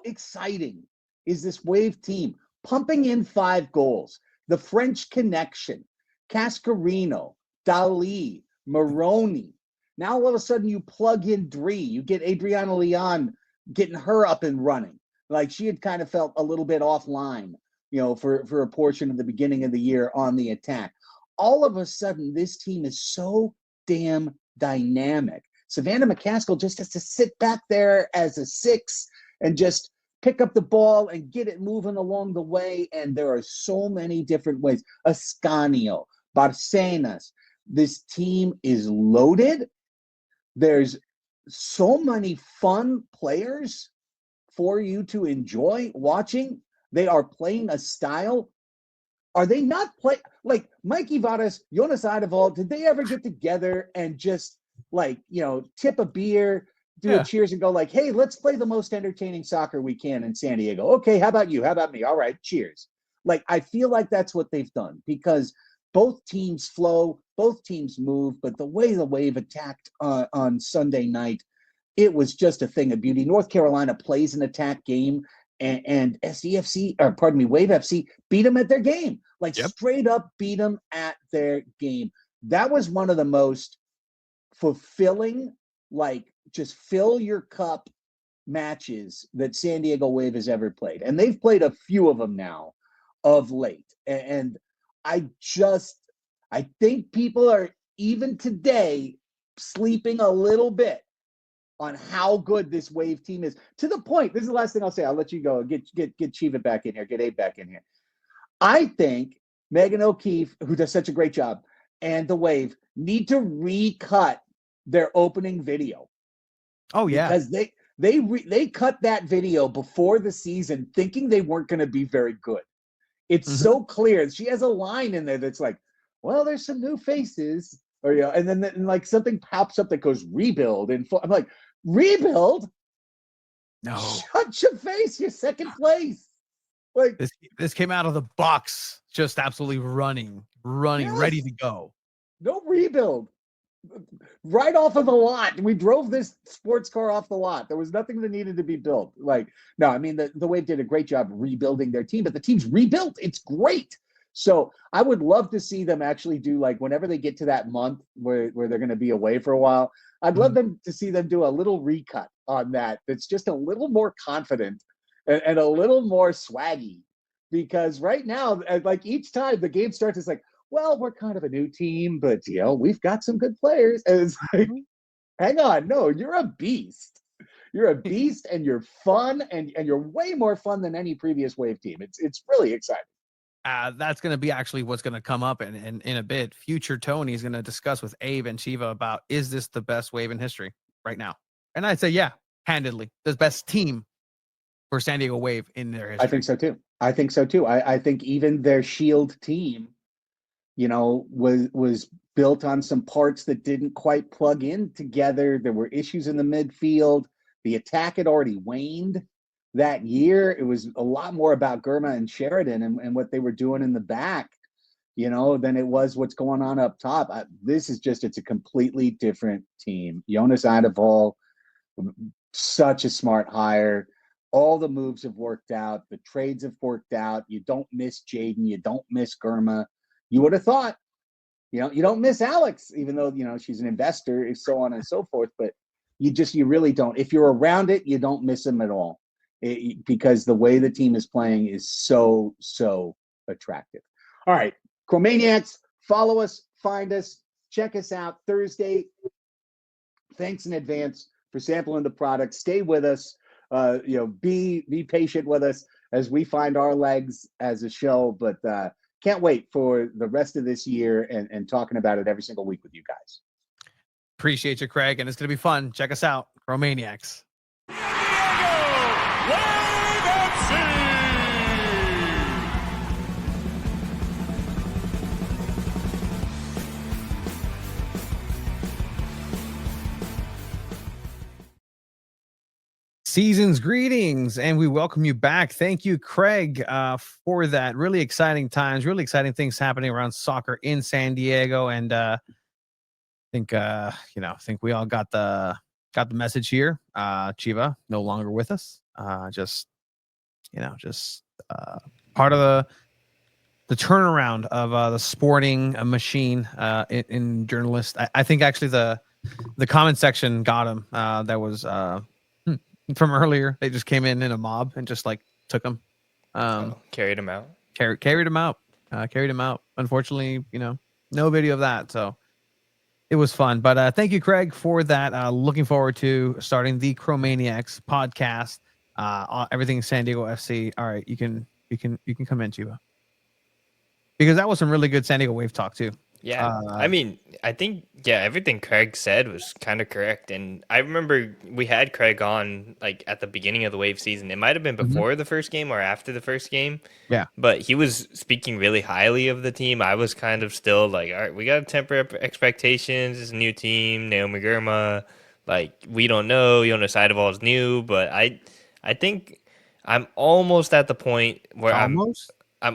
exciting is this Wave team pumping in 5 goals? The French Connection, Cascarino, Dali, Maroney. Now all of a sudden you plug in Dree. You get Adriana Leon getting her up and running. Like she had kind of felt a little bit offline, for a portion of the beginning of the year on the attack. All of a sudden, this team is so damn dynamic. Savannah McCaskill just has to sit back there as a 6 and just pick up the ball and get it moving along the way. And there are so many different ways. Ascanio, Barcenas. This team is loaded. There's so many fun players for you to enjoy watching. They are playing a style. Are they not play like Mikey Vadas, Jonas Eidevall? Did they ever get together and just tip a beer, do a cheers and go like, hey, let's play the most entertaining soccer we can in San Diego. Okay, how about you? How about me? All right, cheers. Like, I feel like that's what they've done because both teams flow, both teams move, but the way the Wave attacked on Sunday night, it was just a thing of beauty. North Carolina plays an attack game, and Wave FC beat them at their game. Straight up beat them at their game. That was one of the most fulfilling, just fill your cup matches that San Diego Wave has ever played. And they've played a few of them now of late. And I think people are even today sleeping a little bit on how good this Wave team is, to the point. This is the last thing I'll say. I'll let you go. Get Chiva back in here. Get Abe back in here. I think Megan O'Keefe, who does such a great job, and the Wave need to recut their opening video. Oh yeah, because they cut that video before the season, thinking they weren't going to be very good. It's so clear. She has a line in there that's like, "Well, there's some new faces," or and then something pops up that goes rebuild, and I'm like, rebuild? No, shut your face. You're second place. Like this came out of the box, just absolutely running, yes. Ready to go. No rebuild. Right off of the lot. We drove this sports car off the lot. There was nothing that needed to be built. No, I mean, the Wave did a great job rebuilding their team, but the team's rebuilt. It's great. So I would love to see them actually do, whenever they get to that month where they're going to be away for a while, I'd love them to see them do a little recut on that. That's just a little more confident and a little more swaggy, because right now, each time the game starts, it's like, well, we're kind of a new team, but we've got some good players. And it's like, hang on, no, you're a beast. You're a beast, and you're fun, and you're way more fun than any previous Wave team. It's really exciting. That's going to be actually what's going to come up in a bit. Future Tony is going to discuss with Abe and Chiva about, is this the best Wave in history right now? And I'd say, yeah, handedly, the best team for San Diego Wave in their history. I think so too. I think even their Shield team, was built on some parts that didn't quite plug in together. There were issues in the midfield. The attack had already waned that year. It was a lot more about Germa and Sheridan and what they were doing in the back, than it was what's going on up top. It's a completely different team. Jonas Eidevall, such a smart hire. All the moves have worked out. The trades have worked out. You don't miss Jaden. You don't miss Germa. You would have thought, you don't miss Alex, even though, she's an investor and so on and so forth, but you really don't. If you're around it, you don't miss him at all, because the way the team is playing is so, so attractive. All right, Chromaniacs, follow us, find us, check us out Thursday. Thanks in advance for sampling the product. Stay with us. Be patient with us as we find our legs as a show, but can't wait for the rest of this year and talking about it every single week with you guys. Appreciate you, Craig, and it's going to be fun. Check us out, Chromaniacs. Season's greetings, and we welcome you back. Thank you, Craig, for that. Really exciting times, really exciting things happening around soccer in San Diego, and I think we all got the message here. Chiva no longer with us, just just part of the turnaround of the sporting machine in journalists. I think actually the comment section got him. That was from earlier. They just came in a mob and just like took him, carried him out. Carried him out. Carried him out. Unfortunately, no video of that. So it was fun. But thank you, Craig, for that. Looking forward to starting the Chromaniacs podcast. Everything San Diego FC. All right, you can come in, Chiba. Because that was some really good San Diego Wave talk too. Yeah, I mean, I think everything Craig said was kind of correct, and I remember we had Craig on like at the beginning of the Wave season. It might have been before the first game or after the first game. Yeah, but he was speaking really highly of the team. I was kind of still like, all right, we got to temper expectations. It's a new team, Naomi Girma. Like we don't know. Jonas Eideval is new, but I think I'm almost at the point where I'm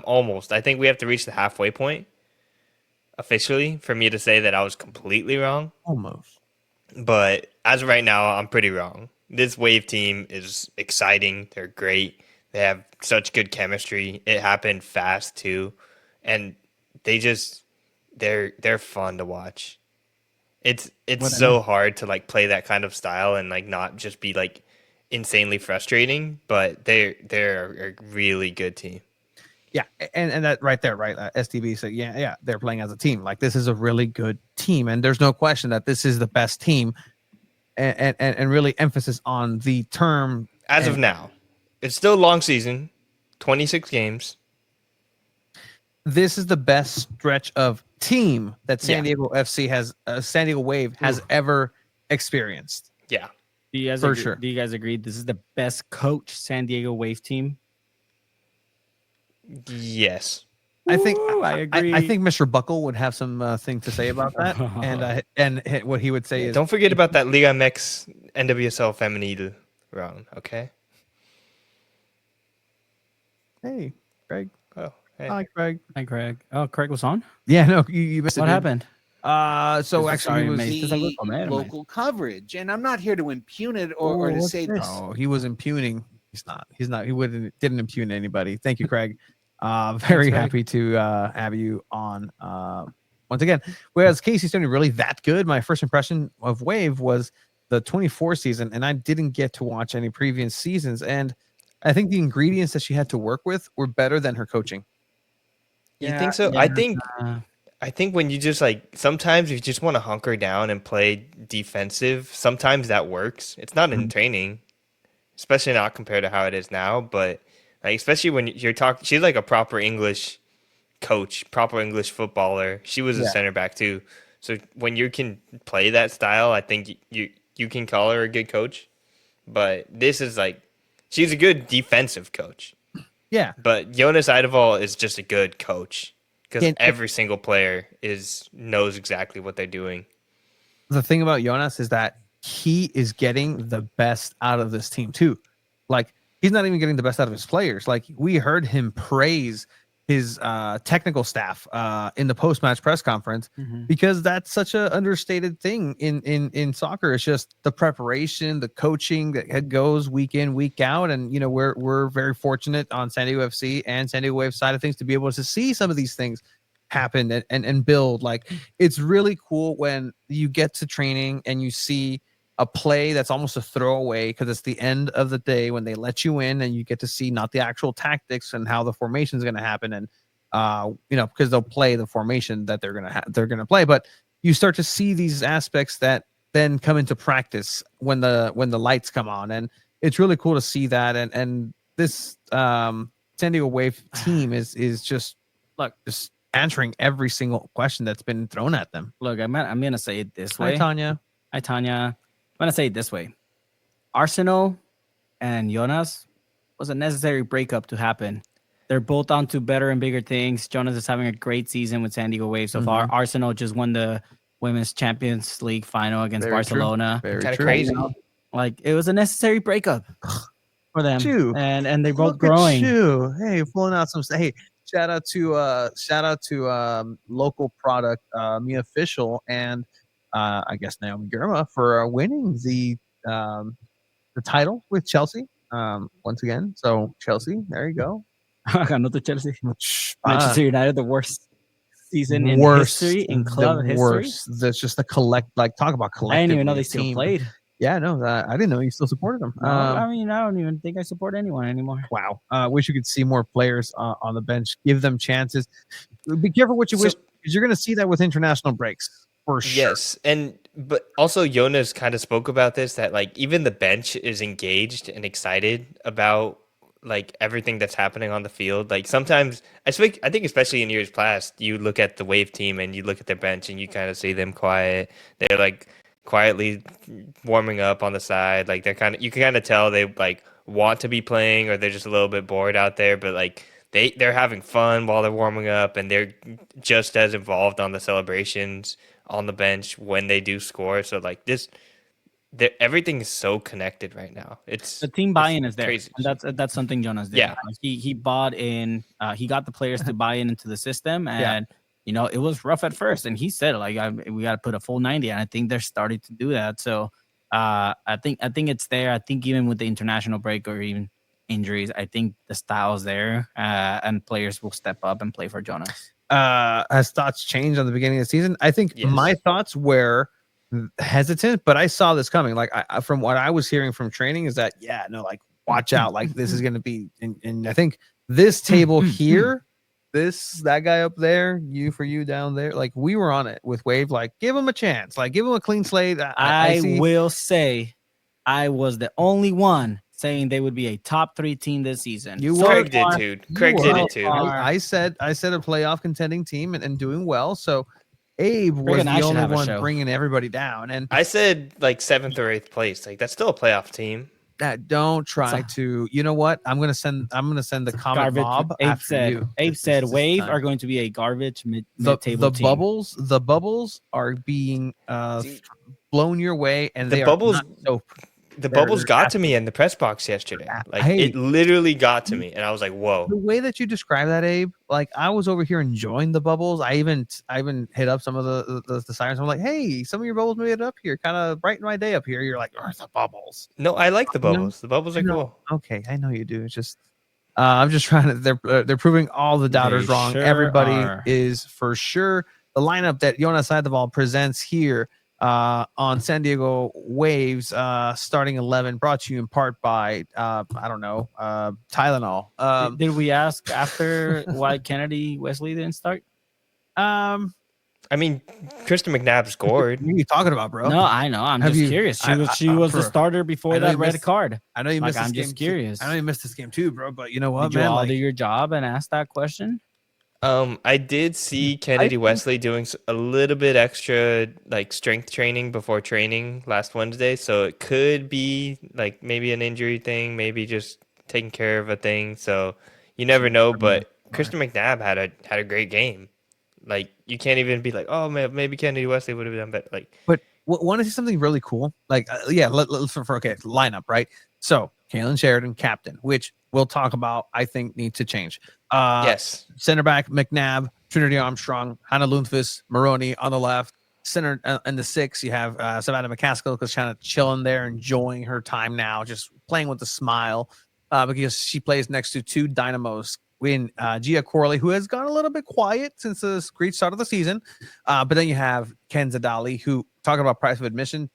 almost. I think we have to reach the halfway point officially for me to say that I was completely wrong. Almost. But as of right now, I'm pretty wrong. This Wave team is exciting. They're great. They have such good chemistry. It happened fast too. And they're fun to watch. It's so hard to like play that kind of style and like not just be like insanely frustrating, but they're a really good team. Yeah, and that right there, right? STB said, yeah, they're playing as a team. Like this is a really good team, and there's no question that this is the best team, and really emphasis on the term as of now. It's still a long season, 26 games. This is the best stretch of team that San Diego FC has, San Diego Wave has ever experienced. Yeah, do you guys agree? Do you guys agree this is the best coach San Diego Wave team? Yes, I think I agree. I think Mr. Buckle would have some thing to say about that, and what he would say is, don't forget about that Liga MX NWSL Femenil round. Okay. Hey, Craig. Oh, hey. Hi, Craig. Hi, Craig. Oh, Craig was on? Yeah, no, you missed it. What happened? So actually, it was local coverage, and I'm not here to impugn it or to say this. Oh, he was impugning. He's not. He didn't impugn anybody. Thank you, Craig. Very happy to have you on once again. Whereas Casey Stoney really that good. My first impression of Wave was the 24 season, and I didn't get to watch any previous seasons. And I think the ingredients that she had to work with were better than her coaching. You think so? Yeah. I think when you just like sometimes you just want to hunker down and play defensive. Sometimes that works. It's not in training, especially not compared to how it is now. But like, especially when you're talking, she's like a proper English coach, proper English footballer. She was a center back too. So when you can play that style, I think you can call her a good coach. But this is like, she's a good defensive coach. Yeah. But Jonas Eideval is just a good coach because every single player knows exactly what they're doing. The thing about Jonas is that he is getting the best out of this team too. Like he's not even getting the best out of his players. Like we heard him praise his technical staff in the post-match press conference because that's such an understated thing in soccer. It's just the preparation, the coaching that goes week in, week out. And we're very fortunate on San Diego FC and San Diego Wave side of things to be able to see some of these things happen and build. Like it's really cool when you get to training and you see a play that's almost a throwaway because it's the end of the day when they let you in and you get to see not the actual tactics and how the formation is going to happen. And, because they'll play the formation that they're going to play, but you start to see these aspects that then come into practice when the lights come on. And it's really cool to see that. And this San Diego Wave team is just answering every single question that's been thrown at them. Look, I'm going to say it this way. Hi, Tanya. I'm going to say it this way. Arsenal and Jonas was a necessary breakup to happen. They're both on to better and bigger things. Jonas is having a great season with San Diego Wave so far. Arsenal just won the Women's Champions League final against Barcelona. Very true. Crazy. Like it was a necessary breakup for them. And they're both growing. Hey, pulling out some. Hey, shout out to local product, Me Official, and I guess Naomi Girma for winning the title with Chelsea. once again. So Chelsea, there you go. Ganó tu Chelsea. Which, Manchester United, the worst season in worst, history, in the club history. worst. That's just the talk about collective. I didn't even know they still team. played. Yeah, no, I didn't know you still supported them. No, I mean, I don't even think I support anyone anymore. Wow. Wish you could see more players on the bench. Give them chances. Be careful what you wish, because you're going to see that with international breaks for sure. Yes, but also Jonas kind of spoke about this, that like even the bench is engaged and excited about like everything that's happening on the field. Like sometimes I think especially in years past, you look at the Wave team and you look at their bench and you kind of see them quiet. They're like quietly warming up on the side. Like you can kind of tell they like want to be playing, or they're just a little bit bored out there, but like they're having fun while they're warming up, and they're just as involved on the celebrations on the bench when they do score. So like everything is so connected right now. It's the team buy-in is there, crazy. And that's something Jonas did. Yeah, like he bought in. He got the players to buy into the system, and you know, it was rough at first. And he said like, we got to put a full 90, and I think they're starting to do that. So I think it's there. I think even with the international break or even injuries, I think the style's there, and players will step up and play for Jonas. Has thoughts changed on the beginning of the season? I think my thoughts were hesitant, but I saw this coming. Like from what I was hearing from training is that, like watch out, like this is going to be, and I think this table here, that guy up there, you down there, like we were on it with Wave, like give him a chance, like give him a clean slate. I will say I was the only one saying they would be a top 3 team this season. Craig did too. Craig did it too. I said a playoff contending team and doing well. So Abe was the only one bringing everybody down. And I said like 7th or 8th place. Like that's still a playoff team. Don't try to. You know what? I'm gonna send the comment mob after you. Abe said Wave are going to be a garbage mid-table team. The bubbles are being blown your way, and the bubbles got to me in the press box yesterday. Like it literally got to me, and I was like, "Whoa!" The way that you describe that, Abe, like I was over here enjoying the bubbles. I even hit up some of the sirens. I'm like, "Hey, some of your bubbles made it up here, kind of brighten my day up here." You're like, "Oh, the bubbles." No, I like the bubbles. The bubbles are cool. Okay, I know you do. It's just I'm just trying to. They're proving all the doubters wrong. Sure Everybody is for sure. The lineup that Jonas Sandoval presents here on San Diego Waves, starting 11, brought to you in part by Tylenol. Did we ask after why Kennedy Wesley didn't start? I mean, Kristen McNabb scored. What are you talking about, bro? No, I know. I'm just curious. She was the starter before that red card. I know you missed this game. I'm just curious. I know you missed this game too, bro. But you know what, Did you all do your job and ask that question? I did see Kennedy Wesley doing a little bit extra like strength training before training last Wednesday, so it could be like maybe an injury thing, maybe just taking care of a thing. So you never know. But Kristen McNabb had a great game. Like you can't even be like, oh man, maybe Kennedy Wesley would have done better. Like, but want to see something really cool? Like, lineup, right? So Kalen Sheridan, captain, which we'll talk about. I think needs to change. Yes. Center back McNabb, Trinity Armstrong, Hannah Lundqvist, Maroney on the left. Center in the 6, you have Savannah McCaskill, because kind of chilling there, enjoying her time now, just playing with a smile, because she plays next to 2 dynamos. Gia Corley, who has gone a little bit quiet since the great start of the season. But then you have Ken Zadali, who, talking about price of admission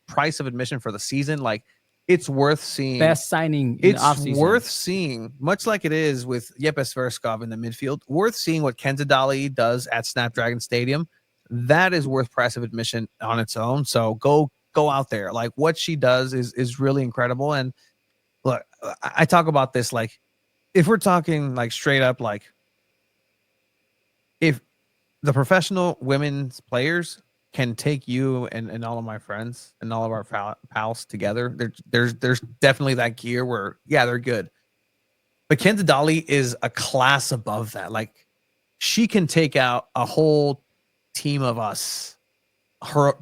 for the season, like it's worth seeing. Best signing in the offseason. It's worth seeing, much like it is with Yepes Verskov in the midfield, worth seeing what Ken Zadali does at Snapdragon Stadium. That is worth price of admission on its own. So go out there. Like what she does is really incredible. And look, I talk about this, like, if we're talking like straight up, like if the professional women's players can take you and all of my friends and all of our pals together, there's definitely that gear where, they're good. But Ken Zadali is a class above that. Like she can take out a whole team of us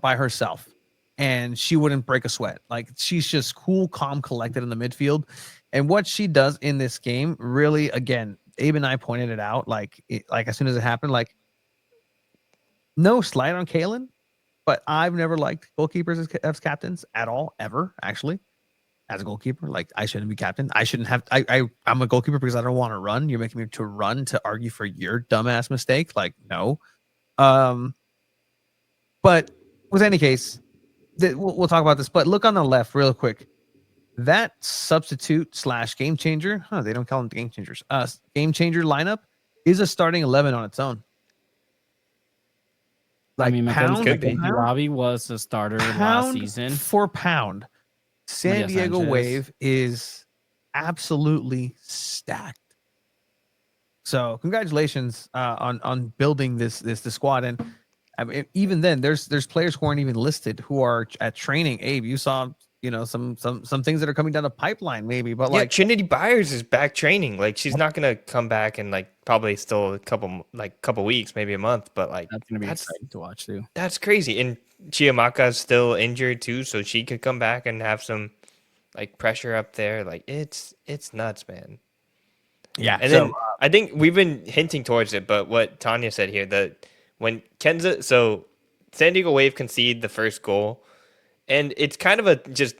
by herself and she wouldn't break a sweat. Like she's just cool, calm, collected in the midfield. And what she does in this game, really, again, Abe and I pointed it out, like as soon as it happened, like no slight on Kalen, but I've never liked goalkeepers as captains at all, ever, actually. as a goalkeeper. Like I shouldn't be captain. I shouldn't have. I'm a goalkeeper because I don't want to run. You're making me to run to argue for your dumbass mistake. Like no. But with any case, we'll talk about this. But look on the left real quick. That substitute / game changer. They don't call them game changers. Game changer lineup is a starting 11 on its own. Like, I mean, could be. Robbie was a starter last season. For pound, San Diego Wave is absolutely stacked. So congratulations on building this squad. And I mean, even then, there's players who aren't even listed who are at training. Abe, you saw some things that are coming down the pipeline, maybe. But yeah, like Trinity Byers is back training. Like she's not gonna come back in like probably still a couple weeks, maybe a month. But like that's gonna be exciting to watch too. That's crazy. And Chiamaka's still injured too, so she could come back and have some like pressure up there. Like it's nuts, man. Yeah. And then I think we've been hinting towards it, but what Tanya said here, that when Kenza, so San Diego Wave concede the first goal, and it's kind of a just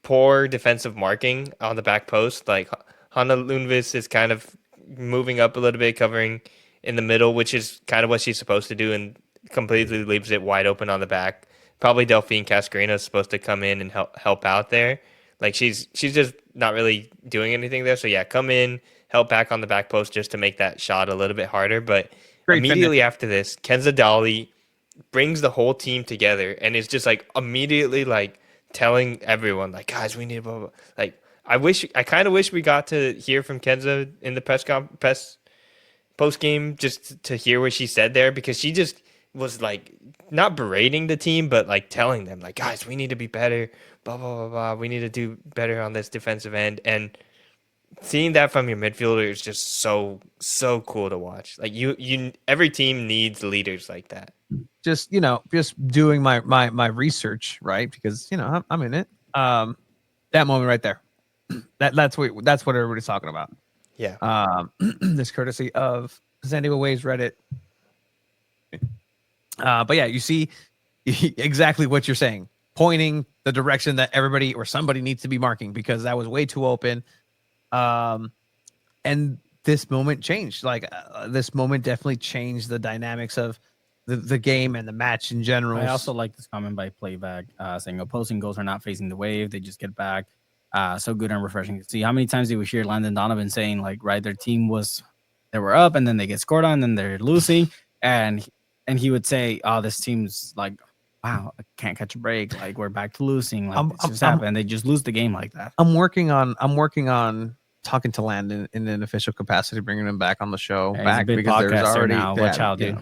poor defensive marking on the back post. Like Hanna Lundqvist is kind of moving up a little bit, covering in the middle, which is kind of what she's supposed to do, and completely leaves it wide open on the back. Probably Delphine Cascarino is supposed to come in and help out there. Like she's just not really doing anything there. So yeah, come in, help back on the back post just to make that shot a little bit harder. But immediately after this, Kenza Dali brings the whole team together and is just like immediately like telling everyone like, guys, we need blah, blah. Like I kind of wish we got to hear from Kenza in the press post game just to hear what she said there, because she just was like not berating the team, but like telling them like, guys, we need to be better, blah blah blah blah. We need to do better on this defensive end. And seeing that from your midfielder is just so cool to watch. Like you every team needs leaders like that. Just doing my research, right? Because I'm in it. That moment right there. That's what everybody's talking about. Yeah. This courtesy of San Diego Waves Reddit. But yeah, you see exactly what you're saying, pointing the direction that everybody or somebody needs to be marking, because that was way too open. And this moment changed. This moment definitely changed the dynamics of the game and the match in general. I also like this comment by Playback saying opposing goals are not facing the Wave; they just get back. So good and refreshing to see. How many times did we hear Landon Donovan saying like, right, their team they were up and then they get scored on, and then they're losing, and he would say, oh, this team's like, wow, I can't catch a break. Like we're back to losing. Like it's just happened. They just lose the game like that. I'm working on talking to Landon in an official capacity, bringing him back on the show. Yeah, because there's already now. Watch out, dude.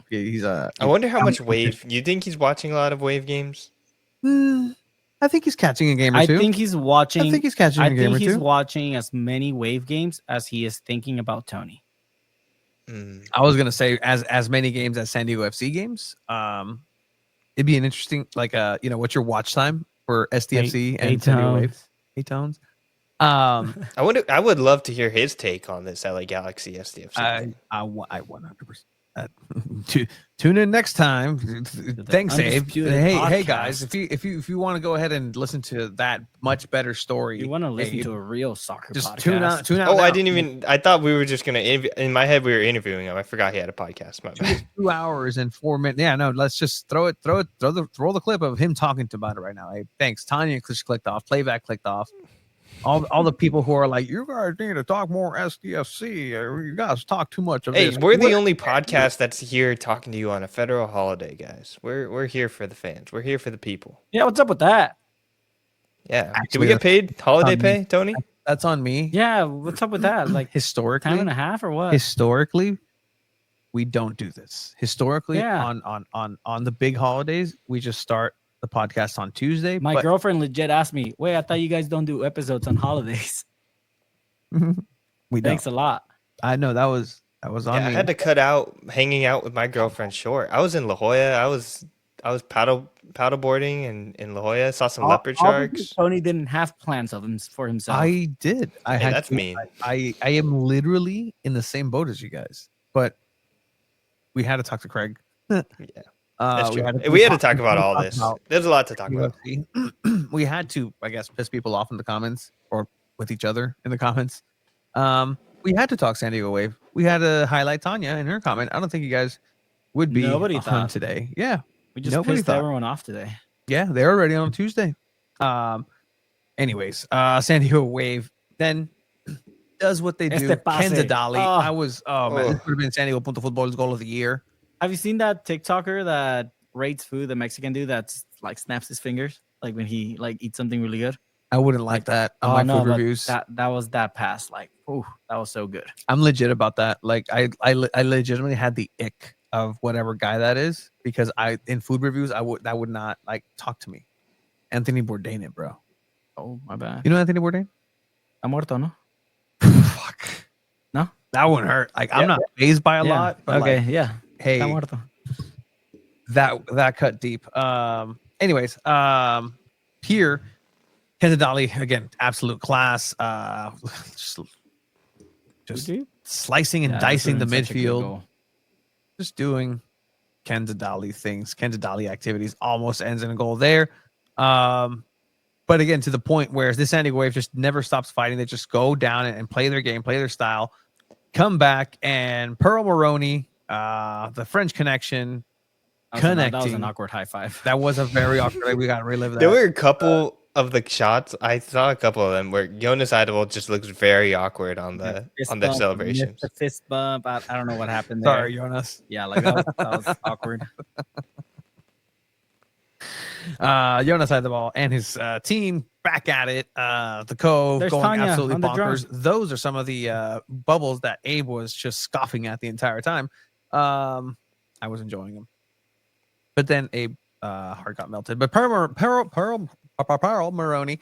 I wonder how much Wave. You think he's watching a lot of Wave games? I think he's catching a game or two. I think he's watching. I think he's catching a game or two. I think he's watching as many Wave games as he is thinking about Tony. I was gonna say as many games as San Diego FC games. It'd be an interesting what's your watch time for SDFC and San Diego Waves? 8 tones. I would love to hear his take on this LA Galaxy SDFC. I 100%. Tune in next time. Thanks, Abe. Hey guys, if you want to go ahead and listen to that much better story, you want to listen to a real soccer podcast. Tune out. Oh, now. I didn't even. I thought we were just gonna. In my head, we were interviewing him. I forgot he had a podcast. My bad. 2 hours and 4 minutes. Yeah, no. Let's just throw the clip of him talking about it right now. Hey, thanks. Tanya clicked off. Playback clicked off. All the people who are like, you guys need to talk more SDFC. You guys talk too much of this. Hey, we're the only podcast that's here talking to you on a federal holiday, guys. We're here for the fans. We're here for the people. Yeah, what's up with that? Yeah. Did we get paid holiday pay, Tony? That's on me. Yeah, what's up with that? Like historically, time and a half or what? Historically, we don't do this. Historically, yeah. on the big holidays, we just start the podcast on Tuesday. My girlfriend legit asked me, wait, I thought you guys don't do episodes on holidays. Thanks a lot. I know that was on me. I had to cut out hanging out with my girlfriend short. I was in La Jolla. I was paddleboarding in La Jolla. Saw some leopard sharks. Tony didn't have plans for himself. I did. That's mean. I am literally in the same boat as you guys, but we had to talk to Craig. Yeah. That's true. We We had to talk about all this. There's a lot to talk about. We had to, I guess, piss people off in the comments or with each other in the comments. We had to talk San Diego Wave. We had to highlight Tanya in her comment. I don't think you guys would be Nobody on thought today. Yeah, we just nobody pissed thought. everyone off today. Yeah, they're already on Tuesday. Anyways, San Diego Wave then does what they do. Kenza Dali. I was, man, this would have been San Diego Punto Football's goal of the year. Have you seen that TikToker that rates food, the Mexican dude that's like snaps his fingers like when he like eats something really good? I wouldn't like that on my food reviews. That was that pass. Like, oh, that was so good. I'm legit about that. Like, I legitimately had the ick of whatever guy that is because in food reviews that would not like talk to me. Anthony Bourdain, it, bro. Oh, my bad. You know Anthony Bourdain? I'm muerto, no? Fuck. No? That wouldn't hurt. Like, I'm not fazed by a lot. But okay, like, yeah. Hey, that cut deep. Anyways, here, Kenza Dali, again, absolute class. Just slicing and dicing the midfield. Just doing Kenza Dali things, Kenza Dali activities. Almost ends in a goal there. But again, to the point where this San Diego Wave just never stops fighting. They just go down and play their game, play their style, come back, and Pearl Maroney, the French connection, connecting. That was an awkward high five. That was a very awkward. We got to relive that. There were a couple of the shots. I saw a couple of them where Jonas Eidevall just looks very awkward on the celebrations. The fist bump. I don't know what happened there. Sorry, Jonas. Yeah, like that was awkward. Jonas Eidevall and his team back at it. The Cove There's going Tanya absolutely on the bonkers. Those are some of the bubbles that Abe was just scoffing at the entire time. I was enjoying them. But then Abe heart got melted. But Pearl Maroney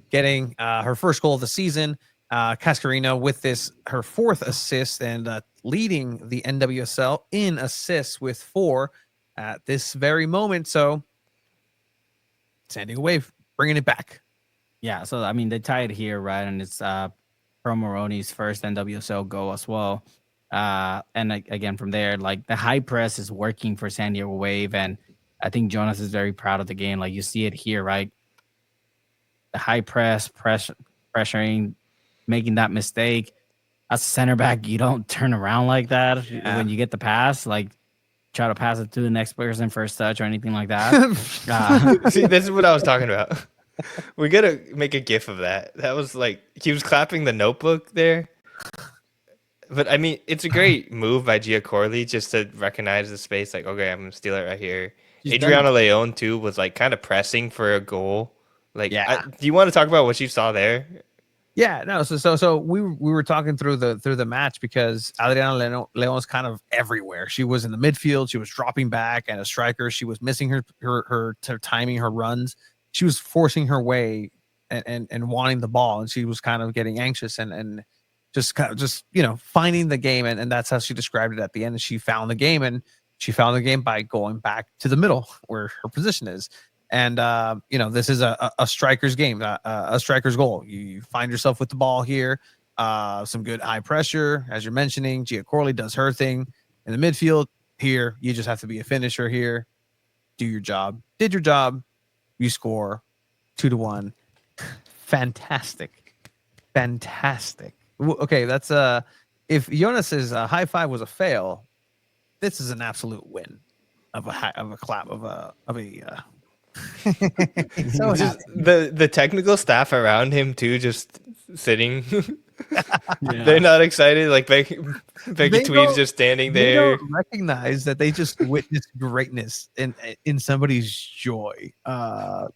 getting her first goal of the season. Cascarino with her fourth assist and leading the NWSL in assists with 4 at this very moment. So San Diego Wave bringing it back. Yeah, so I mean they tied here, right? And it's Pearl Maroney's first NWSL goal as well. And again from there, like the high press is working for San Diego Wave, and I think Jonas is very proud of the game. Like you see it here, right? The high pressuring, making that mistake. As a center back, you don't turn around like that when you get the pass. Like try to pass it to the next person first touch or anything like that. See, this is what I was talking about. We gotta make a gif of that. That was like he was clapping the notebook there. But I mean, it's a great move by Gia Corley just to recognize the space. Like, okay, I'm gonna steal it right here. Adriana Leon too was like kind of pressing for a goal. Like, do you want to talk about what you saw there? Yeah, no. So we were talking through the match because Adriana Leon's kind of everywhere. She was in the midfield. She was dropping back, and a striker. She was missing her timing, her runs. She was forcing her way and wanting the ball, and she was kind of getting anxious and just finding the game, and that's how she described it at the end. And she found the game, and she found the game by going back to the middle where her position is. And, this is a striker's game, a striker's goal. You find yourself with the ball here, some good high pressure, as you're mentioning. Gia Corley does her thing in the midfield. Here, you just have to be a finisher here. Do your job. Did your job. You score 2-1. Fantastic. Okay, that's if Jonas's high five was a fail, this is an absolute win of a clap of a. So just the technical staff around him too, just sitting. They're not excited. Like Becky Tweed's just standing there. They don't recognize that they just witnessed greatness in somebody's joy.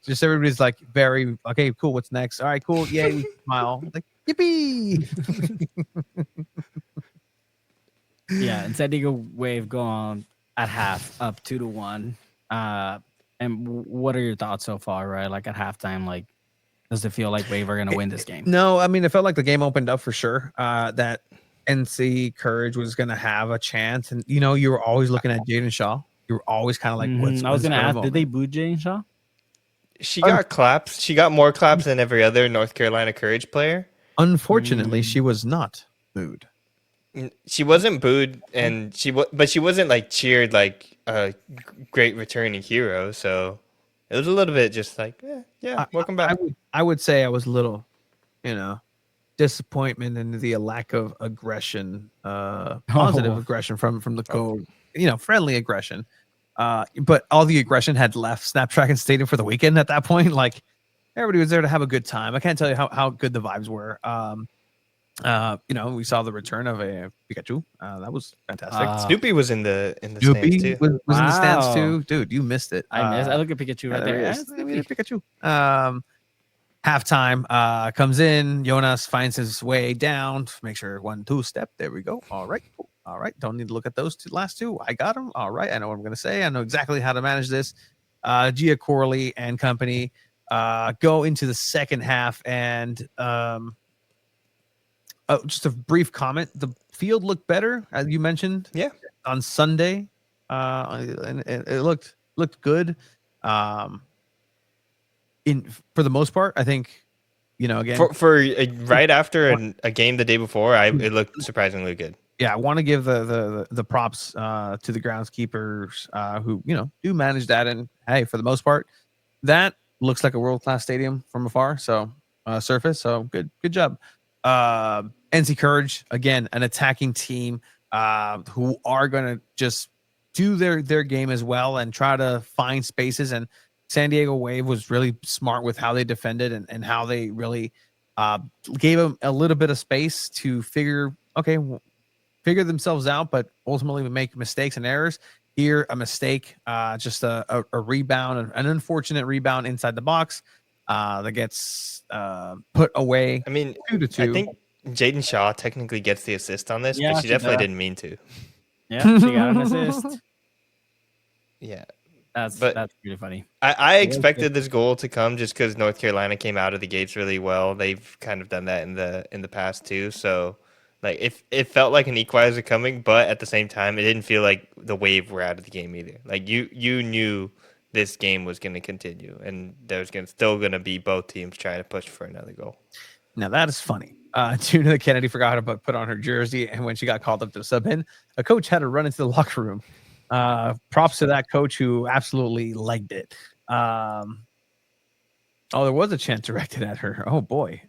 Just everybody's like very okay, cool. What's next? All right, cool. Yay! Smile. Like yippee! Yeah, and San Diego Wave go on at half up 2-1. And what are your thoughts so far, right? Like at halftime, like does it feel like Wave are going to win this game? No, I mean, it felt like the game opened up for sure. That NC Courage was going to have a chance. And, you were always looking at Jaden Shaw. You were always kind of like, I was going to ask, did they boo Jaden Shaw? She got claps. She got more claps than every other North Carolina Courage player. Unfortunately, she was not booed. She wasn't booed, and but she wasn't like cheered like a great returning hero. So it was a little bit just like, yeah, welcome back. I would say I was a little, disappointment in the lack of aggression, positive aggression from the code, friendly aggression. But all the aggression had left Snapdragon Stadium for the weekend at that point. Like everybody was there to have a good time. I can't tell you how good the vibes were. We saw the return of a Pikachu. That was fantastic. Snoopy was in the Snoopy stands too. was in the stands too. Dude, you missed it. I missed. I look at Pikachu right there. Pikachu. Halftime comes in. Jonas finds his way down. Make sure 1-2 step. There we go. All right. Cool. All right. Don't need to look at those last two. I got them. All right. I know what I'm going to say. I know exactly how to manage this. Gia Corley and company go into the second half, and just a brief comment. The field looked better, as you mentioned. Yeah. On Sunday, and it looked good. For the most part, I think, again, for right after a game the day before, it looked surprisingly good. Yeah, I want to give the props to the groundskeepers who do manage that, and hey, for the most part, that looks like a world-class stadium from afar. So surface, so good job. NC Courage, again, an attacking team who are going to just do their game as well and try to find spaces. And San Diego Wave was really smart with how they defended and how they really gave them a little bit of space to figure themselves out, but ultimately make mistakes and errors. Here, a mistake, just a rebound, an unfortunate rebound inside the box that gets put away. I mean, 2-2. I think Jaden Shaw technically gets the assist on this, but she definitely didn't mean to. Yeah, she got an assist. Yeah. That's really funny. I expected this goal to come just because North Carolina came out of the gates really well. They've kind of done that in the past too. So like it felt like an equalizer coming, but at the same time, it didn't feel like the Wave were out of the game either. Like you knew this game was going to continue, and there's still going to be both teams trying to push for another goal. Now that is funny. Tuna Kennedy forgot about put on her jersey, and when she got called up to sub in, a coach had to run into the locker room. Props to that coach who absolutely liked it. There was a chant directed at her. Oh boy.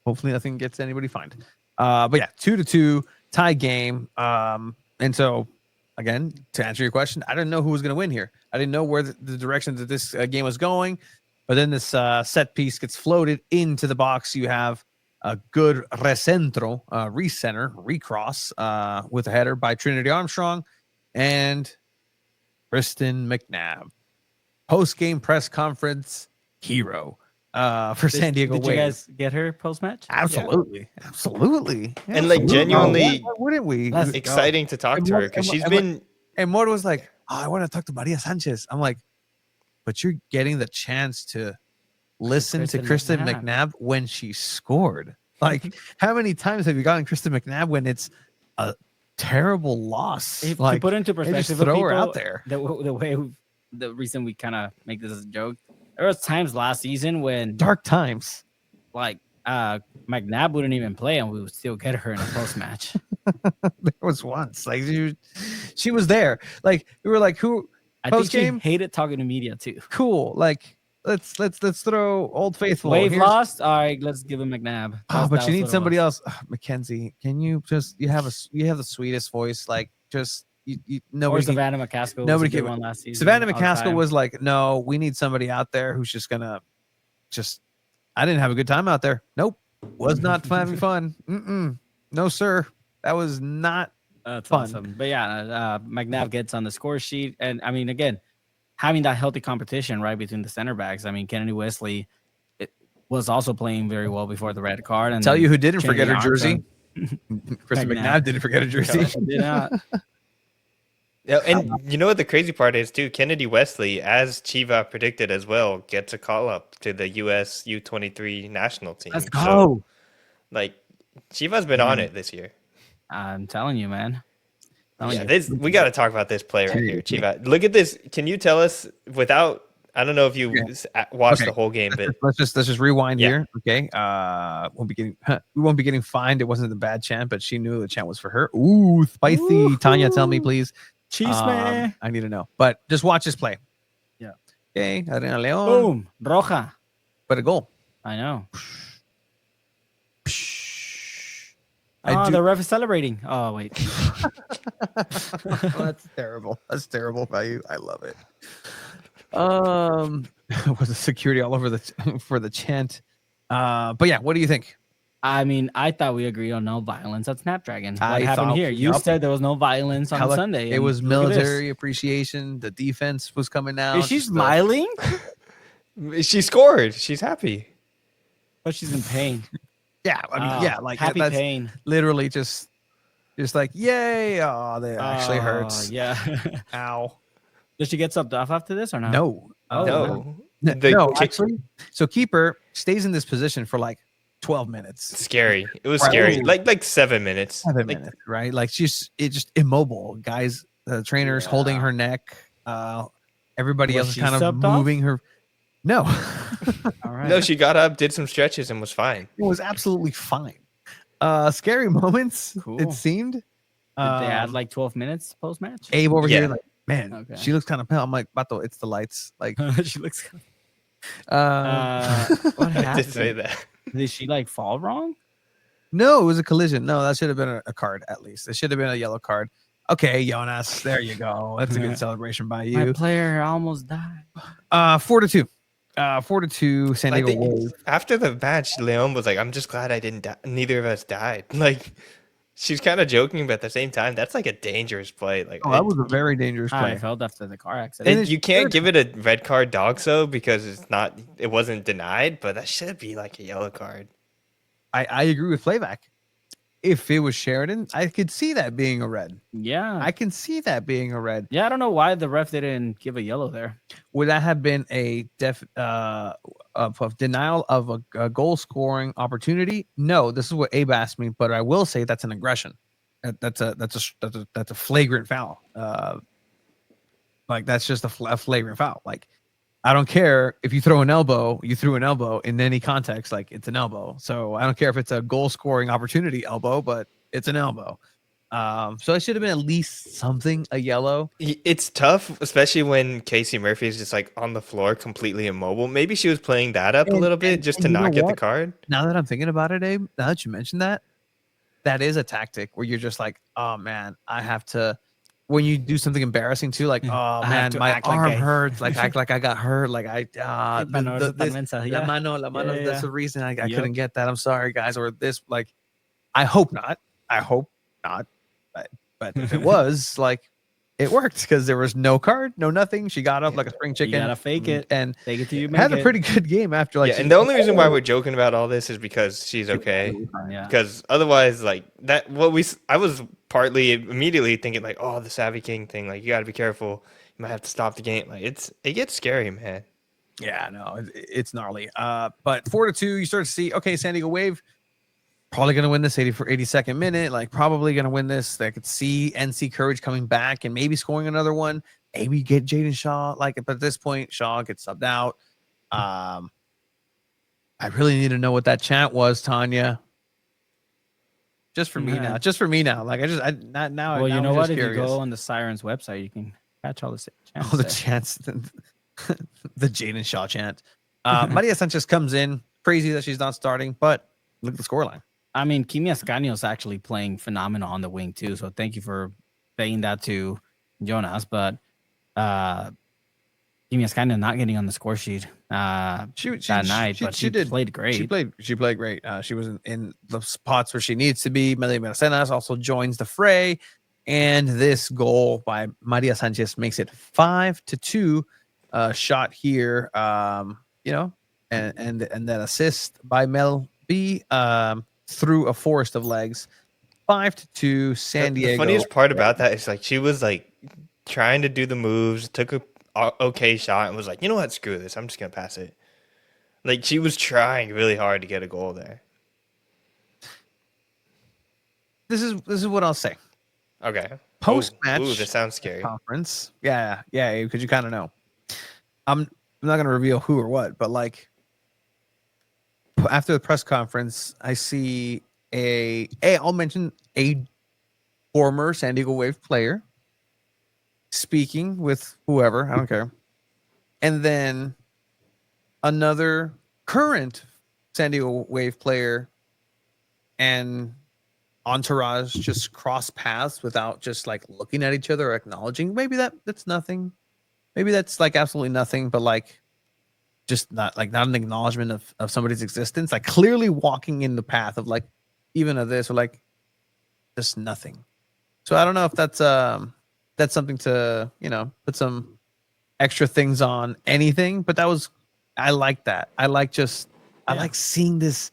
Hopefully nothing gets anybody fined. But yeah, 2-2 tie game. And so again, to answer your question, I didn't know who was going to win here. I didn't know where the direction that this game was going. But then this set piece gets floated into the box. You have a good recentro, recross with a header by Trinity Armstrong and Kristen McNabb. Post-game press conference hero for San Diego Wave. Did you guys get her post-match? Absolutely. Yeah. Absolutely. And like genuinely why wouldn't we? exciting to talk to her because she's been... And Mort was like, I want to talk to Maria Sanchez. I'm like, but you're getting the chance to listen to Kristen McNabb when she scored. Like, how many times have you gotten Kristen McNabb when it's a terrible loss? If like, to put into perspective, just throw her out there. The reason we kind of make this as a joke, there was times last season when dark times, like McNabb wouldn't even play, and we would still get her in a post match. There was once, like she was there. Like we were like, who? I think she hated talking to media too. Cool. Like let's throw Old Faithful. Wave lost. All right, let's give him McNabb. But you need somebody else. Mackenzie, can you just you have the sweetest voice. Like just you nobody. Or Savannah McCaskill. Nobody came on last season. Savannah McCaskill was like, no, we need somebody out there who's just gonna I didn't have a good time out there. Nope, was not having fun. No, sir, that was not. That's fun. Awesome. But yeah, McNabb gets on the score sheet. And I mean, again, having that healthy competition, right, between the center backs. I mean, Kennedy Wesley was also playing very well before the red card. And tell you who didn't forget her jersey. Kristen McNabb didn't forget her jersey. Did not. Yeah, and you know what the crazy part is too? Kennedy Wesley, as Chiva predicted as well, gets a call up to the U.S. U23 national team. Let's go. So, like, Chiva's been on it this year. I'm telling you, man. We got to talk about this play right here, Chiva. Look at this. Can you tell us, without I don't know if you watched the whole game, but let's just rewind here. Okay. We won't be getting fined. It wasn't the bad chant, but she knew the chant was for her. Ooh, spicy. Ooh. Tanya, tell me, please. Chisme. I need to know. But just watch this play. Yeah. Okay. Adriana Leon. Boom. Roja. But a goal. I know. The ref is celebrating. Oh, wait. That's terrible. That's terrible value. I love it. Was the security all over for the chant? But yeah, what do you think? I mean, I thought we agreed on no violence at Snapdragon. What happened here? You said there was no violence on Sunday. It was military appreciation. The defense was coming out. Is she smiling? She scored. She's happy. But she's in pain. Yeah, I mean, like happy that's pain. Literally just like, yay! Oh, that actually hurts. Yeah. Ow. Did she get subbed off after this or not? No. No. Actually. So keeper stays in this position for like 12 minutes. Scary. It was scary. Like 7 minutes. 7 minutes, right? Like it's just immobile. Guys, the trainer's holding her neck. Everybody else is kind of moving her. No. All right. No, she got up, did some stretches, and was fine. It was absolutely fine. Scary moments, it seemed. Did they add like 12 minutes post-match? Abe over here, like, man, she looks kind of pale. I'm like, Bato, it's the lights. Like, she looks kind of... what happened? I did say that. Did she like fall wrong? No, it was a collision. No, that should have been a card at least. It should have been a yellow card. Okay, Jonas, there you go. That's a good celebration by you. My player almost died. 4-2. 4-2, San Diego Wolves. After the match, Leon was like, I'm just glad I didn't die. Neither of us died. Like, she's kind of joking, but at the same time, that's like a dangerous play. Like, that was a very dangerous play. I felt after the car accident. And you can't give it a red card dog because it wasn't denied, but that should be like a yellow card. I agree with Playback. If it was Sheridan, I could see that being a red. Yeah. I can see that being a red. Yeah, I don't know why the ref didn't give a yellow there. Would that have been a denial of a goal scoring opportunity? No, this is what Abe asked me, but I will say that's an aggression. That's a flagrant foul. Like that's just a flagrant foul. Like I don't care if you throw an elbow, you threw an elbow in any context, like it's an elbow. So I don't care if it's a goal scoring opportunity elbow, but it's an elbow. So it should have been at least something, a yellow. It's tough, especially when Casey Murphy is just like on the floor, completely immobile. Maybe she was playing that up a little bit just to not get the card. Now that I'm thinking about it, Abe, now that you mentioned that, that is a tactic where you're just like, oh man, I have to. When you do something embarrassing too, like, oh man, my arm hurts, like act like I got hurt, like la mano, that's the reason I couldn't get that. I'm sorry, guys, or this, like, I hope not, but if it was, like, it worked because there was no card, no nothing. She got up like a spring chicken. You gotta fake it and take it to you. Had a pretty good game after, like, and the only reason why we're joking about all this is because she's okay. Because otherwise, like that, I was partly immediately thinking like, oh, the Savvy King thing, like you got to be careful. You might have to stop the game. Like it gets scary, man. Yeah, no, it's gnarly. But 4-2, you start to see, okay, San Diego Wave probably going to win this 82nd minute, like probably going to win this. I could see NC Courage coming back and maybe scoring another one. Maybe get Jaden Shaw, like, but at this point, Shaw gets subbed out. I really need to know what that chant was, Tanya. Just for me now. Like now. Well, you know what? If you go on the Sirens website, you can catch all the chants. All the chants, the Jaden Shaw chant. Maria Sanchez comes in. Crazy that she's not starting, but look at the scoreline. I mean, Kimi Ascanio's actually playing phenomenal on the wing too. So thank you for saying that to Jonas. But Kimi Ascanio not getting on the score sheet that night, but she played great. She played great. She was in the spots where she needs to be. Melia Meracenas also joins the fray, and this goal by Maria Sanchez makes it 5-2. Shot here, and that assist by Mel B. Through a forest of legs. 5-2, San Diego. The funniest part about that is like she was like trying to do the moves, took a okay shot, and was like, you know what, screw this, I'm just gonna pass it. Like she was trying really hard to get a goal there. This is what I'll say. Okay. Post match. Ooh, that sounds scary. Conference. Yeah, because you kind of know. I'm not going to reveal who or what, but like after the press conference, I see I'll mention a former San Diego Wave player speaking with whoever, I don't care. And then another current San Diego Wave player and entourage just cross paths without just like looking at each other or acknowledging. Maybe that's nothing. Maybe that's like absolutely nothing, but like just not an acknowledgement of somebody's existence, like clearly walking in the path of like even of this or like just nothing. So I don't know if that's something to, put some extra things on anything, but I like that. I like seeing this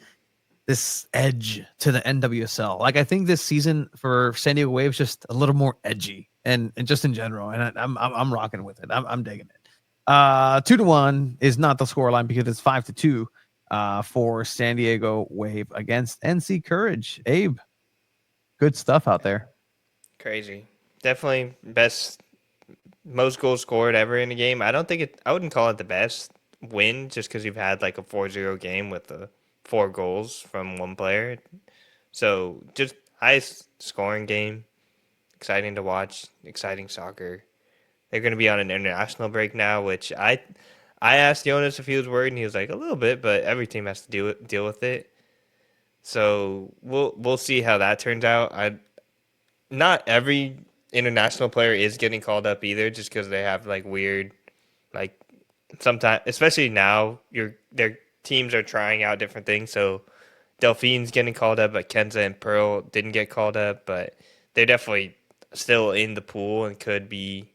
edge to the NWSL. Like I think this season for San Diego Waves just a little more edgy and just in general, and I'm rocking with it. I'm digging it. 2-1 is not the scoreline because it's 5-2 for San Diego Wave against NC Courage. Abe, good stuff out there. Crazy. Definitely most goals scored ever in a game. I wouldn't call it the best win just because you've had like a 4-0 game with the 4 goals from one player. So just highest scoring game. Exciting to watch. Exciting soccer. They're going to be on an international break now, which I asked Jonas if he was worried, and he was like a little bit, but every team has to deal with it. So we'll see how that turns out. Not every international player is getting called up either, just because they have like weird, like sometimes, especially now, their teams are trying out different things. So Delphine's getting called up, but Kenza and Pearl didn't get called up, but they're definitely still in the pool and could be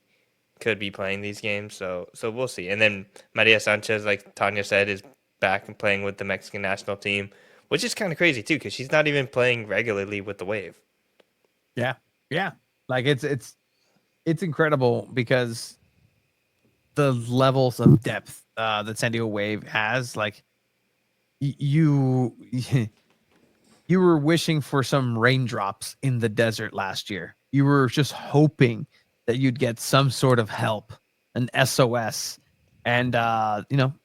playing these games. So we'll see. And then Maria Sanchez, like Tanya said, is back and playing with the Mexican national team, which is kind of crazy too, because she's not even playing regularly with the Wave. Yeah. Like it's incredible because the levels of depth that San Diego Wave has, like you were wishing for some raindrops in the desert last year. You were just hoping that you'd get some sort of help, an SOS. And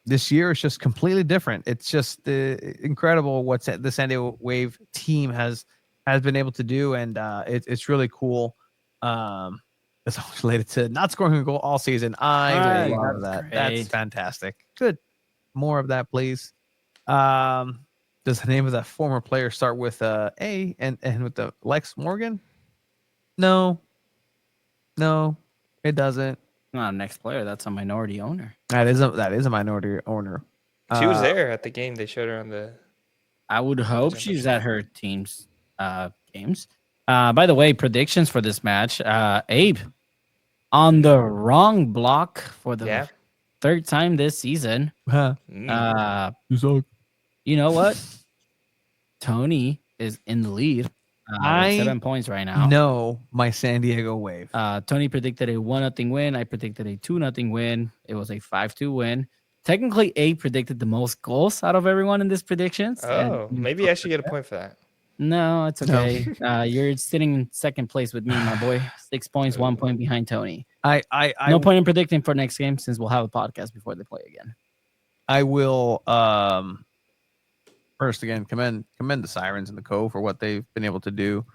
this year it's just completely different. It's just incredible what the San Diego Wave team has been able to do, and it's really cool. It's all related to not scoring a goal all season. I love that. Great. That's fantastic. Good. More of that, please. Does the name of that former player start with A and with the Lex Morgan? No, it doesn't. Not a next player. That's a minority owner. That is a minority owner. She was there at the game. They showed her on the. I would hope she's at her team's games. By the way, predictions for this match. Abe, on the wrong block for the third time this season. You suck. You know what? Tony is in the lead. With 7 points right now. No, my San Diego Wave. Tony predicted a 1-0 win. I predicted a 2-0 win. It was a 5-2 win. Technically, Abe predicted the most goals out of everyone in this predictions. Oh, maybe I should get a point for that. No, it's okay. No. You're sitting in second place with me, my boy. 6 points, 1 point behind Tony. No point in predicting for next game since we'll have a podcast before they play again. I will first again commend the Sirens and the Cove for what they've been able to do.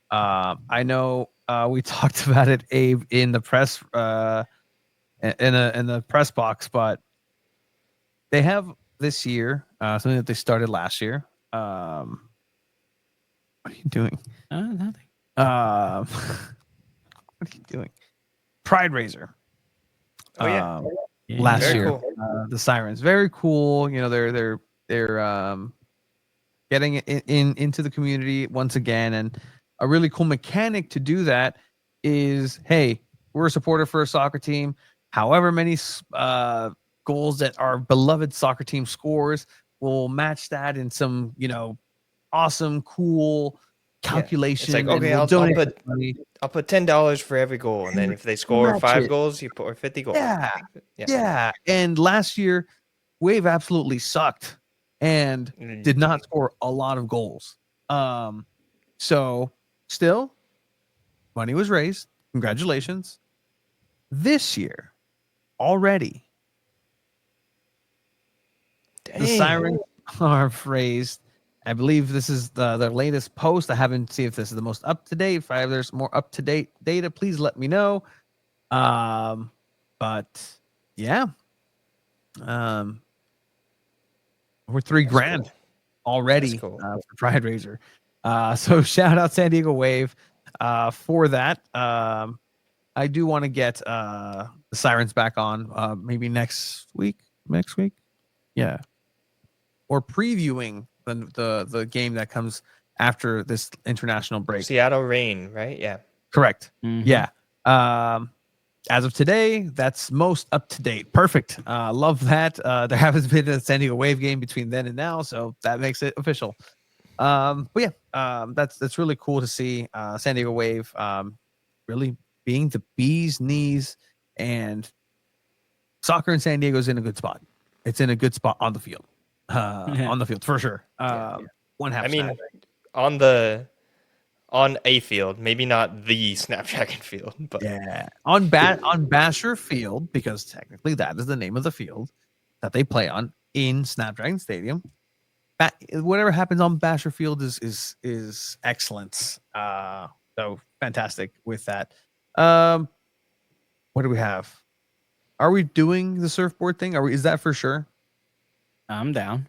I know we talked about it, Abe, in the press in the press box, but they have this year something that they started last year. What are you doing? Nothing. What are you doing? Pride Raiser. Oh yeah. Last Very year, cool. the Sirens, very cool. You know, they're getting into the community once again, and a really cool mechanic to do that is, hey, we're a supporter for a soccer team. However many goals that our beloved soccer team scores, we'll match that in some, awesome, cool calculation. It's like, okay, I'll put $10 for every goal, and then if they score 5 goals, you put 50 goals. Yeah. And last year, Wave absolutely sucked and did not score a lot of goals. So still, money was raised. Congratulations. This year, already, The Sirens are phrased. I believe this is the latest post. I haven't seen if this is the most up to date. If there's more up to date data, please let me know. But yeah, we're $3,000 already for Pride Raiser. So shout out San Diego Wave for that. I do want to get the Sirens back on maybe next week. Yeah, or previewing the game that comes after this international break. Seattle Reign, right? Yeah. Correct. Yeah. As of today, that's most up to date. Perfect. Love that. There hasn't been a San Diego Wave game between then and now, so that makes it official. But yeah, that's really cool to see San Diego Wave really being the bee's knees, and soccer in San Diego is in a good spot. It's in a good spot on the field. On the field for sure. One half. I mean, on a field, maybe not the Snapdragon field, but yeah, on Basher Field, because technically that is the name of the field that they play on in Snapdragon Stadium. Whatever happens on Basher Field is excellence. So fantastic with that. What do we have? Are we doing the surfboard thing? Is that for sure? I'm down.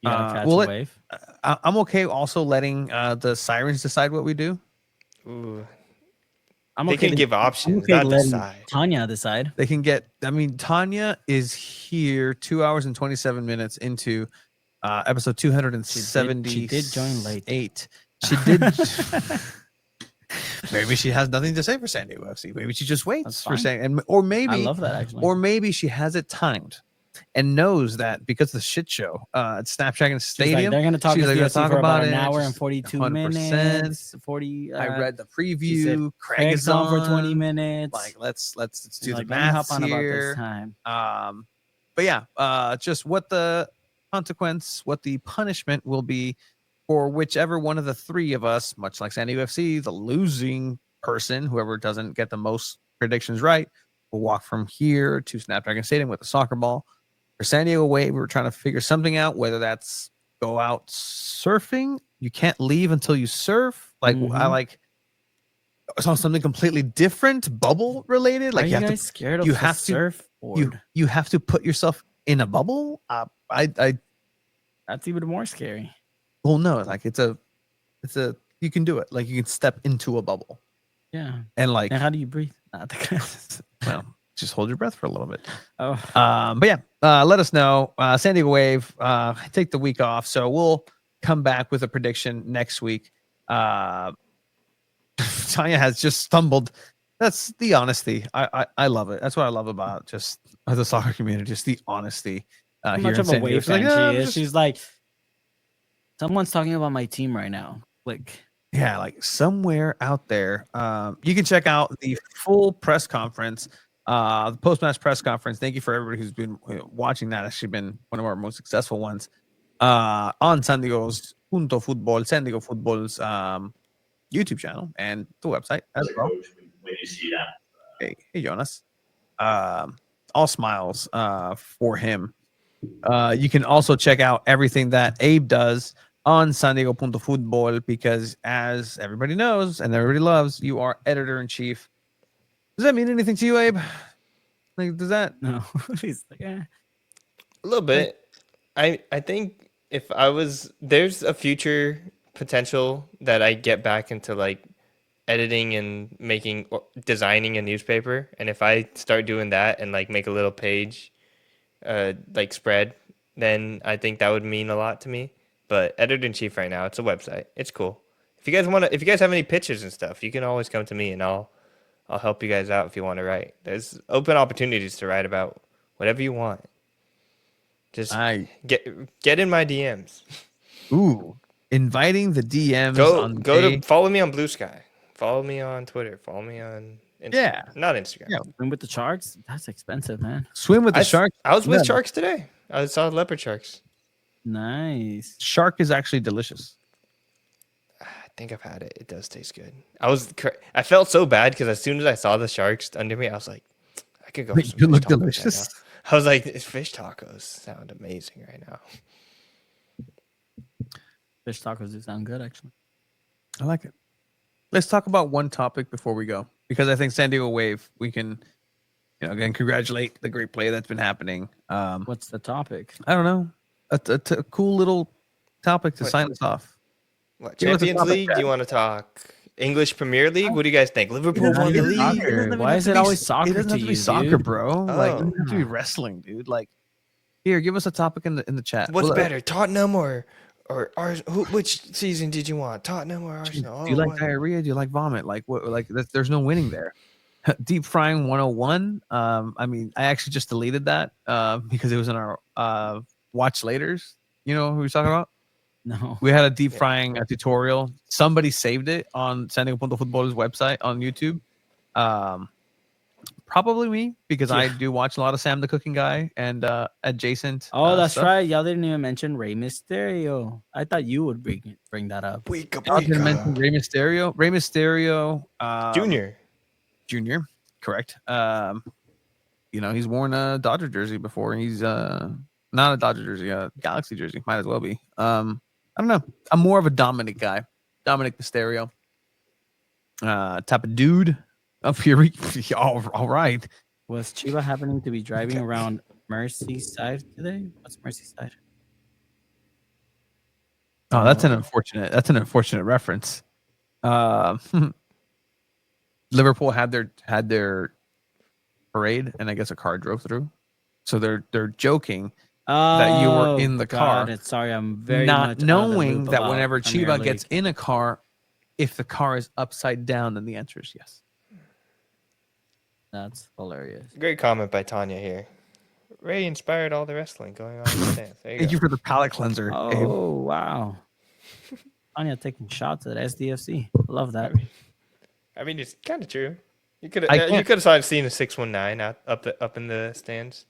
You gotta catch a wave. I'm okay also letting the Sirens decide what we do. Ooh. They can give options, not decide. Tanya decide. They can get. I mean, Tanya is here 2 hours and 27 minutes into episode 270. She did join late. She did. Maybe she has nothing to say for San Diego FC. Maybe she just waits for saying, or maybe I love that actually. Or maybe she has it timed and knows that because of the shit show at Snapdragon Stadium, they're going to talk about an hour and 42 100%. minutes. 40. I read the preview. Craig is on for 20 minutes. Like let's do the like, math hop on here. about this time. But yeah, just what the consequence, what the punishment will be for whichever one of the three of us, much like San Diego FC, the losing person, whoever doesn't get the most predictions right, will walk from here to Snapdragon Stadium with a soccer ball. For San Diego Wave, we're trying to figure something out, whether that's go out surfing. You can't leave until you surf. Like I like something completely different, bubble related. Like Are you guys scared of the surfboard? You have to put yourself in a bubble. That's even more scary. Well, no, like it's a you can do it. Like you can step into a bubble. Yeah. And like, and how do you breathe? Well, just hold your breath for a little bit. Oh. But yeah, let us know. San Diego Wave, take the week off, so we'll come back with a prediction next week. Tanya has just stumbled. That's the honesty. I love it. That's what I love about just the soccer community, just the honesty. How much of a Wave fan she is. She's like, someone's talking about my team right now. Like, yeah, like somewhere out there. You can check out the full press conference, the post-match press conference. Thank you for everybody who's been watching that. Actually been one of our most successful ones on San Diego's Punto Futbol, San Diego Futbol's YouTube channel and the website as well. When you see that. Hey Jonas. All smiles for him. You can also check out everything that Abe does on San Diego Punto Futbol, because as everybody knows and everybody loves, you are editor-in-chief. Does that mean anything to you, Abe? Like, does that? No. He's like, a little bit. I think if I was, there's a future potential that I get back into like editing and designing a newspaper, and if I start doing that and like make a little page like spread, then I think that would mean a lot to me. But editor-in-chief right now, it's a website. It's cool. If you guys have any pitches and stuff, you can always come to me and I'll help you guys out if you want to write. There's open opportunities to write about whatever you want. Just get in my DMs. Ooh, inviting the DMs. To follow me on Blue Sky. Follow me on Twitter. Follow me on Instagram. Yeah. Not Instagram. Yeah. Swim with the sharks? That's expensive, man. Swim with the sharks? I was with sharks today. I saw leopard sharks. Nice. Shark is actually delicious. I think I've had it. It does taste good. I felt so bad because as soon as I saw the sharks under me, I was like, I could go. You look delicious. I was like, fish tacos sound amazing right now. Fish tacos do sound good, actually. I like it. Let's talk about one topic before we go, because I think San Diego Wave, we can, again, congratulate the great play that's been happening. What's the topic? I don't know. A cool little topic to sign us off. What, Give us a Champions topic, League? Chad. Do you want to talk English Premier League? What do you guys think? Liverpool won the league. Soccer. Why is it always soccer It doesn't to have to be you, soccer, dude? bro. Like, it Oh. doesn't have to be wrestling, dude. Like, here, give us a topic in the chat. What's Well, better, Tottenham or which season did you want, Tottenham or Arsenal? Do you like diarrhea? Do you like vomit? Like what? Like there's no winning there. Deep frying 101. I mean, I actually just deleted that because it was in our watch laters. You know who we're talking about? No. We had a deep frying tutorial. Somebody saved it on San Diego Punto Futbol's website on YouTube. Probably me, because I do watch a lot of Sam the Cooking Guy and adjacent. Oh, that's stuff. right. Y'all didn't even mention Rey Mysterio. I thought you would bring that up. I didn't mention Rey Mysterio. Rey Mysterio Junior, correct. He's worn a Dodger jersey before. He's not a Dodger jersey, a Galaxy jersey. Might as well be. I don't know. I'm more of a Dominic guy. Dominic Mysterio. Type of dude. Up here, all right. Was Chiba happening to be driving around Merseyside today? What's Merseyside? Oh, that's an unfortunate reference. Liverpool had their parade, and I guess a car drove through. So they're joking that you were in the car. Sorry, I'm very not much knowing that about whenever Premier Chiba League. gets in a car, if the car is upside down, then the answer is yes. That's hilarious. Great comment by Tanya here. Ray inspired all the wrestling going on in the stands. There you Thank go. you for the palate cleanser, Abe. Oh, wow. Anya taking shots at SDFC. Love that. I mean, it's kind of true. You could I can't- have seen a 619 up in the stands.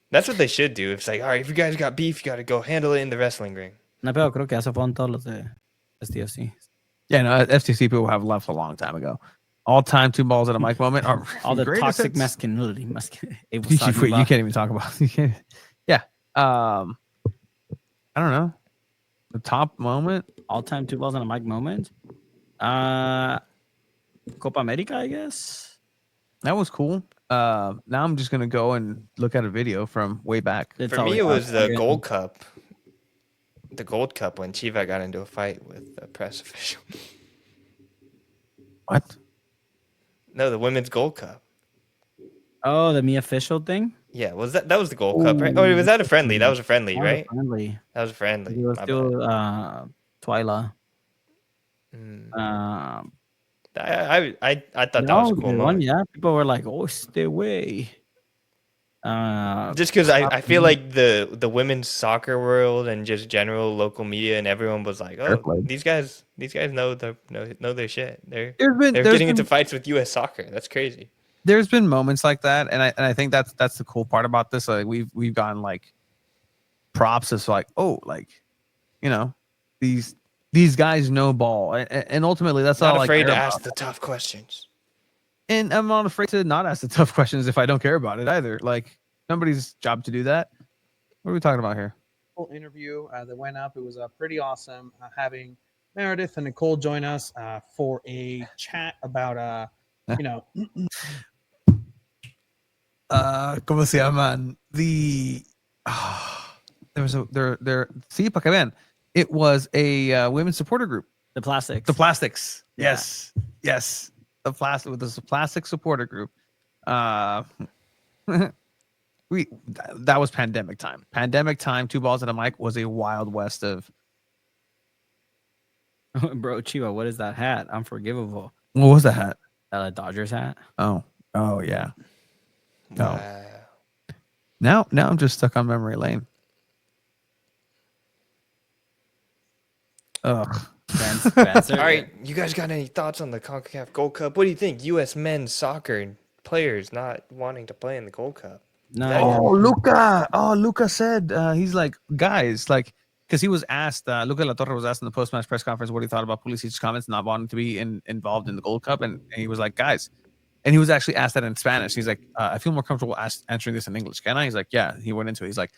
That's what they should do. It's like, all right, if you guys got beef, you got to go handle it in the wrestling ring. No, pero creo que eso fueron todos los de SDFC. Yeah, no, FTC people have left a long time ago. All time 2 balls at a mic moment. Are All the greatest toxic hits. masculinity. You can't even talk about. Yeah. I don't know. The top moment. All-time 2 balls on a mic moment. Copa America, I guess. That was cool. Now I'm just gonna go and look at a video from way back. It's For me, always it was the awesome. Gold Cup. The Gold Cup when Chiva got into a fight with a press official. What? No, the Women's Gold Cup. Oh, the me official thing? Yeah, that was the Gold Cup, right? Oh, was that a friendly? That was a friendly, That was right? friendly. That was a friendly. It was My still bad. Twyla. Mm. I thought that was a cool moment. Yeah, people were like, "Oh, stay away." Just because I feel like the women's soccer world and just general local media and everyone was like, Fair oh, play. these guys know their shit. They're There's getting been- into fights with U.S. soccer. That's crazy. There's been moments like that, and I think that's the cool part about this. Like we've gotten like props as like, oh, like, these guys know ball, and ultimately that's Not all afraid I to care ask about. the tough questions. And I'm not afraid to not ask the tough questions if I don't care about it either. Like, nobody's job to do that. What are we talking about here? Interview that went up. It was pretty awesome having Meredith and Nicole join us for a chat about ¿Cómo se llaman? Sí, para que vean. It was a women's supporter group. The plastics. The Plastics. Yeah. Yes. The plastic supporter group. That was pandemic time. Pandemic time, 2 balls and a mic was a wild west of. Bro, Chiba, what is that hat? Unforgivable. What was the hat? That Dodgers hat? Oh yeah. No. Wow. Now I'm just stuck on memory lane. Ugh. All right, you guys got any thoughts on the CONCACAF Gold Cup? What do you think? U.S. men's soccer players not wanting to play in the Gold Cup. No. Luca said he's like, guys, like, because he was asked, Luca La Torre was asked in the post-match press conference what he thought about Pulisic's comments not wanting to be involved in the Gold Cup, and he was like, guys, And he was actually asked that in Spanish. He's like, I feel more comfortable answering this in English. Can I? He's like, yeah. He went into it. He's like,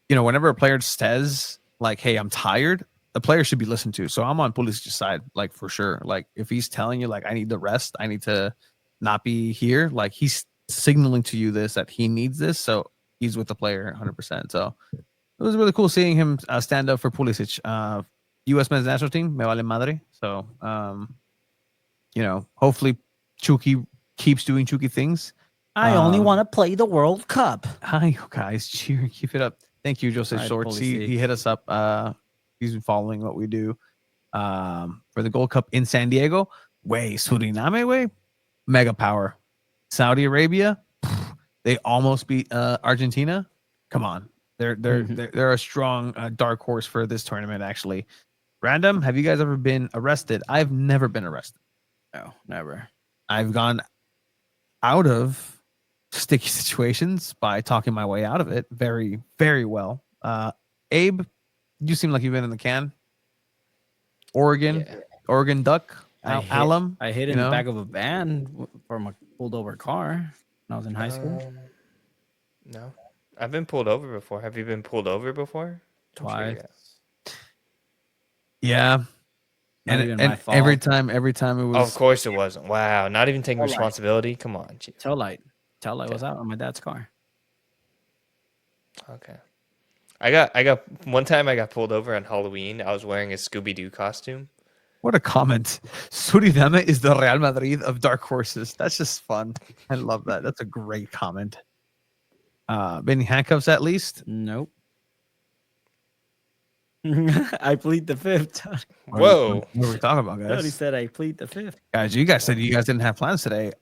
whenever a player says like, hey, I'm tired, the player should be listened to. So I'm on Pulisic's side, like for sure. Like if he's telling you like, I need the rest, I need to not be here, like he's signaling to you that he needs this. So he's with the player 100%. So it was really cool seeing him stand up for Pulisic. U.S. men's national team, me vale madre. So, hopefully Chucky keeps doing Chucky things. I only want to play the World Cup. Hi, guys. Cheer. Keep it up. Thank you, Jose Right, Shorts. Pulisic. He hit us up. He's been following what we do for the Gold Cup in San Diego. Suriname, mega power. Saudi Arabia, they almost beat Argentina. Come on. They're a strong dark horse for this tournament, actually. Random, have you guys ever been arrested? I've never been arrested. No, never. I've gone out of sticky situations by talking my way out of it very, very well. Abe, you seem like you've been in the can. Oregon Duck, Alum. I hid in the back of a van from a pulled over car when I was in high school. No, I've been pulled over before. Have you been pulled over before? Twice. Yeah. Not even my fault. every time it was. Of course it wasn't. Wow, not even taking responsibility. Come on. Geez. Tail light was out on my dad's car. Okay. I got one time I got pulled over on Halloween. I was wearing a Scooby-Doo costume. What a comment. Suriname is the Real Madrid of dark horses. That's just fun. I love that. That's a great comment. Been in handcuffs at least? Nope. I plead the fifth. Whoa. What are we talking about, guys? He said I plead the fifth. Guys, you guys said you guys didn't have plans today.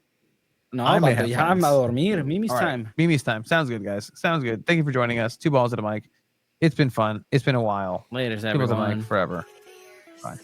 No, I may I'm have a plans. dormir. Mimi's All right. time. Mimi's time. Sounds good, guys. Sounds good. Thank you for joining us. 2 balls at a mic. It's been fun. It's been a while. Later, 2 balls at a everyone. mic forever. Bye.